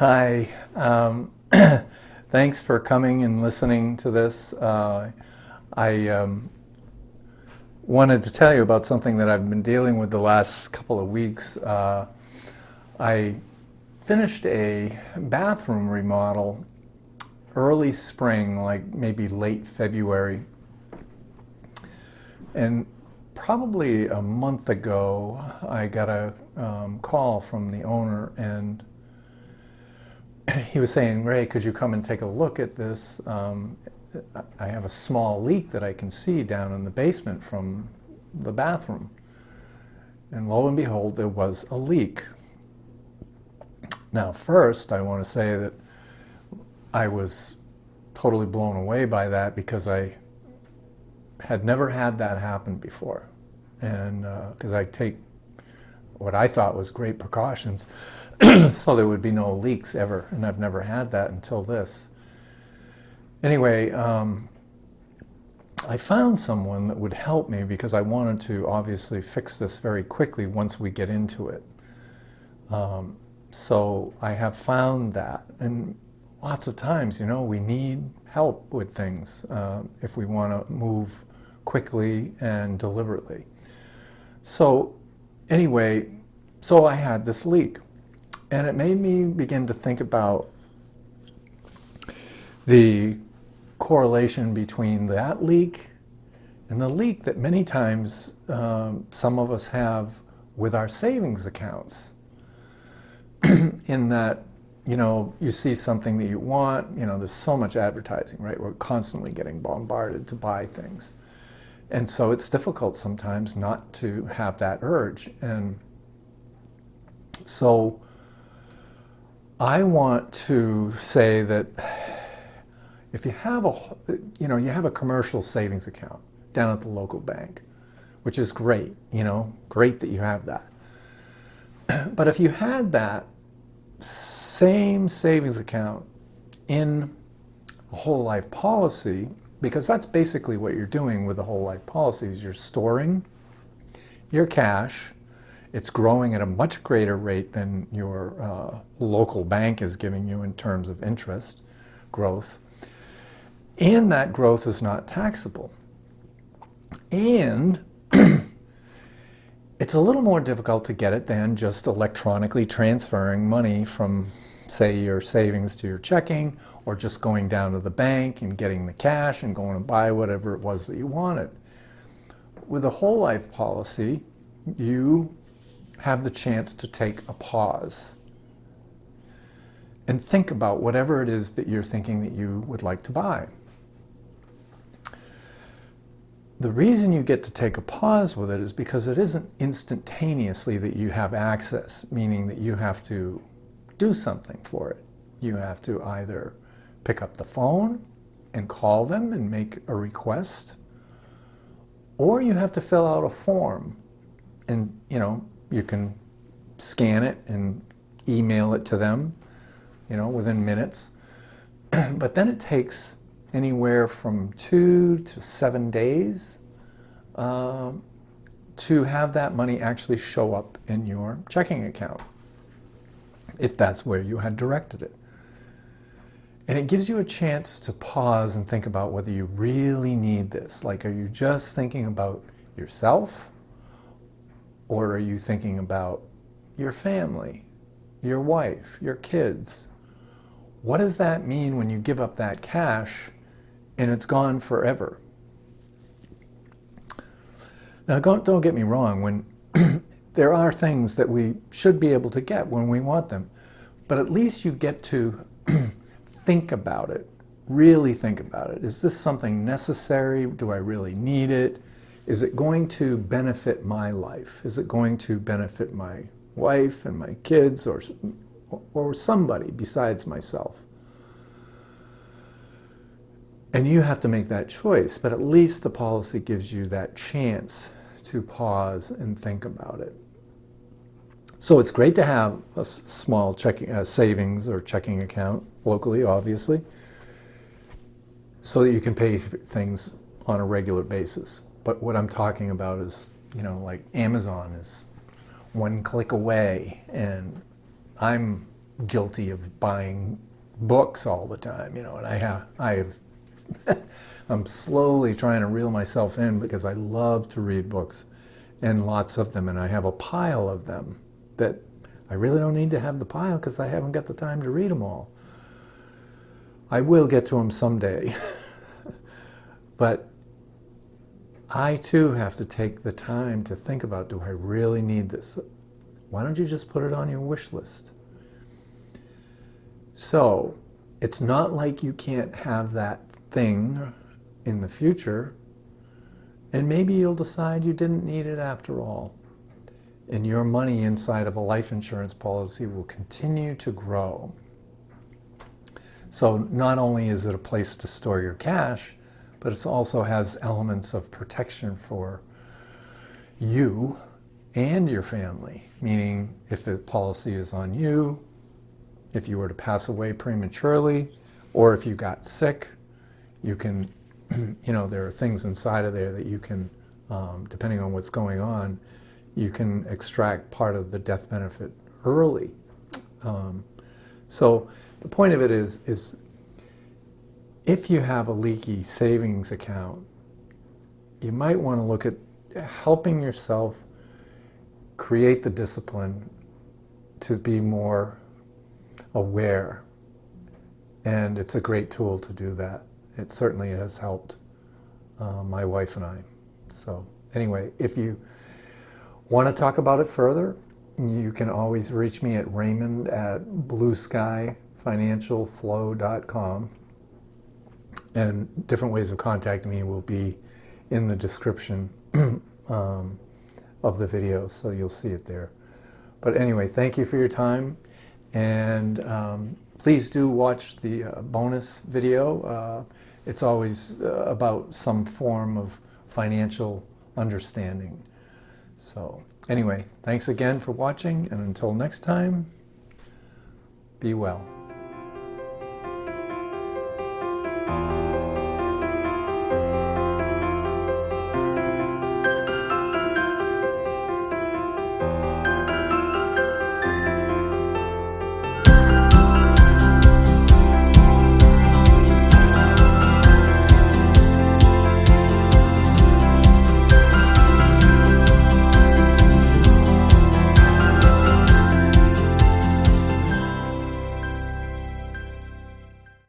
Hi. Thanks for coming and listening to this. I wanted to tell you about something that I've been dealing with the last couple of weeks. I finished a bathroom remodel early spring, like maybe late February. And probably a month ago, I got a call from the owner, and he was saying, "Ray, could you come and take a look at this? I have a small leak that I can see down in the basement from the bathroom." And lo and behold, there was a leak. Now, first, I want to say that I was totally blown away by that because I had never had that happen before. And because I take what I thought was great precautions so there would be no leaks ever, and I've never had that until this. Anyway, I found someone that would help me because I wanted to obviously fix this very quickly once we get into it. So I have found that, and lots of times, we need help with things if we want to move quickly and deliberately. So anyway, so I had this leak, and it made me begin to think about the correlation between that leak and the leak that many times some of us have with our savings accounts. In that, you see something that you want, there's so much advertising, right? We're constantly getting bombarded to buy things. And so it's difficult sometimes not to have that urge. And so I want to say that if you have a commercial savings account down at the local bank, which is great, great that you have that. But if you had that same savings account in a whole life policy, because that's basically what you're doing with the whole life policy, is you're storing your cash. It's growing at a much greater rate than your local bank is giving you in terms of interest growth. And that growth is not taxable. And it's a little more difficult to get it than just electronically transferring money from, say, your savings to your checking, or just going down to the bank and getting the cash and going to buy whatever it was that you wanted. With a whole life policy, you have the chance to take a pause and think about whatever it is that you're thinking that you would like to buy. The reason you get to take a pause with it is because it isn't instantaneously that you have access, meaning that you have to do something for it. You have to either pick up the phone and call them and make a request, or you have to fill out a form. And you can scan it and email it to them, within minutes. But then it takes anywhere from 2 to 7 days to have that money actually show up in your checking account, if that's where you had directed it. And it gives you a chance to pause and think about whether you really need this. Like, are you just thinking about yourself? Or are you thinking about your family, your wife, your kids? What does that mean when you give up that cash and it's gone forever? Now, don't get me wrong. When there are things that we should be able to get when we want them, but at least you get to think about it, really think about it. Is this something necessary? Do I really need it? Is it going to benefit my life? Is it going to benefit my wife and my kids, or somebody besides myself? And you have to make that choice, but at least the policy gives you that chance to pause and think about it. So it's great to have a small checking savings or checking account locally, obviously, so that you can pay things on a regular basis. But what I'm talking about is, like Amazon is one click away, and I'm guilty of buying books all the time, you know, and I have I'm slowly trying to reel myself in because I love to read books, and lots of them, and I have a pile of them that I really don't need to have the pile because I haven't got the time to read them all. I will get to them someday. But I too have to take the time to think about, do I really need this? Why don't you just put it on your wish list? So it's not like you can't have that thing in the future, and maybe you'll decide you didn't need it after all. And your money inside of a life insurance policy will continue to grow. So not only is it a place to store your cash, but it also has elements of protection for you and your family. Meaning, if the policy is on you, if you were to pass away prematurely, or if you got sick, you can, you know, there are things inside of there that you can, depending on what's going on, you can extract part of the death benefit early. So the point of it is if you have a leaky savings account, you might want to look at helping yourself create the discipline to be more aware. And it's a great tool to do that. It certainly has helped my wife and I. So anyway, if you want to talk about it further, you can always reach me at raymond@blueskyfinancialflow.com. And different ways of contacting me will be in the description of the video, so you'll see it there. But anyway, thank you for your time, and please do watch the bonus video. It's always about some form of financial understanding. So anyway, thanks again for watching, and until next time, be well.